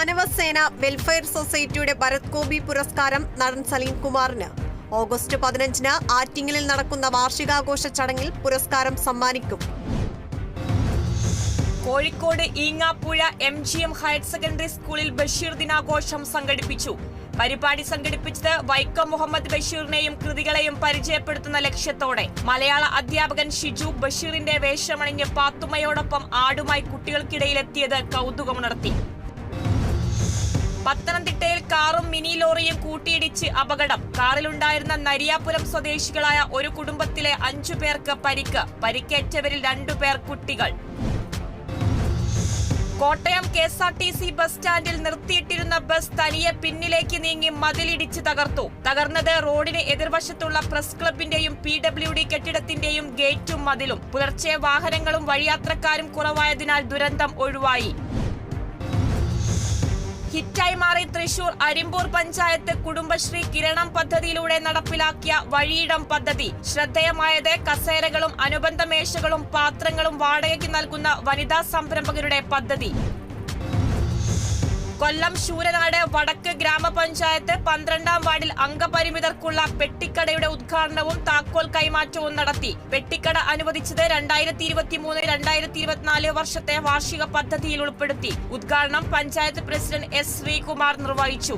മാനവസേന welfare സൊസൈറ്റിയുടെ ഭരത് ഗോപി പുരസ്കാരം നടൻ സലീം കുമാറിന്. ഓഗസ്റ്റ് 15-ന് ആറ്റിങ്ങലിൽ നടക്കുന്ന വാർഷികാഘോഷ ചടങ്ങിൽ പുരസ്കാരം സമ്മാനിക്കും. Kozhikode Eengapuzha MGM higher secondary സ്കൂളിൽ ബഷീർ ദിനാഘോഷം സംഘടിപ്പിച്ചു. പരിപാടി സംഘടിപ്പിച്ചത് വൈക്കം മുഹമ്മദ് ബഷീറിനെയും കൃതികളെയും പരിചയപ്പെടുത്തുന്ന ലക്ഷ്യത്തോടെ. മലയാള അധ്യാപകൻ ഷിജു ബഷീറിന്റെ വേഷമണിഞ്ഞ് പാത്തുമ്മയോടൊപ്പം ആടുമായി കുട്ടികൾക്കിടയിലെത്തിയത് കൗതുകമുണർത്തി. പത്തനംതിട്ടയിൽ കാറും മിനി ലോറിയും കൂട്ടിയിടിച്ച് അപകടം. കാറിലുണ്ടായിരുന്ന നരിയാപുരം സ്വദേശികളായ ഒരു കുടുംബത്തിലെ 5 പേർക്ക് പരിക്ക്. പരിക്കേറ്റവരിൽ 2 പേർ കുട്ടികൾ. കോട്ടയം KSRTC ബസ് സ്റ്റാൻഡിൽ നിർത്തിയിട്ടിരുന്ന ബസ് തനിയെ പിന്നിലേക്ക് നീങ്ങി മതിലിടിച്ച് തകർത്തു. തകർന്നത് റോഡിന് എതിർവശത്തുള്ള പ്രസ് ക്ലബിന്റെയും PWD കെട്ടിടത്തിന്റെയും ഗേറ്റും മതിലും. പുലർച്ചെ വാഹനങ്ങളും വഴിയാത്രക്കാരും കുറവായതിനാൽ ദുരന്തം ഒഴിവായി. ഹിറ്റായി മാറി തൃശൂർ അരിമ്പൂർ പഞ്ചായത്ത് കുടുംബശ്രീ കിരണം പദ്ധതിയിലൂടെ നടപ്പിലാക്കിയ വഴിയിടം പദ്ധതി. ശ്രദ്ധേയമായത് കസേരകളും അനുബന്ധ മേശകളും പാത്രങ്ങളും വാടകയ്ക്ക് നൽകുന്ന വനിതാ സംരംഭകരുടെ പദ്ധതി. കൊല്ലം ശൂരനാട് വടക്ക് ഗ്രാമപഞ്ചായത്ത് 12-ാം വാർഡിൽ അംഗപരിമിതർക്കുള്ള പെട്ടിക്കടയുടെ ഉദ്ഘാടനവും താക്കോൽ കൈമാറ്റവും നടത്തി. പെട്ടിക്കട അനുവദിച്ചത് 2023-2024 വർഷത്തെ വാർഷിക പദ്ധതിയിൽ ഉൾപ്പെടുത്തി. ഉദ്ഘാടനം പഞ്ചായത്ത് പ്രസിഡന്റ് S. ശ്രീകുമാർ നിർവഹിച്ചു.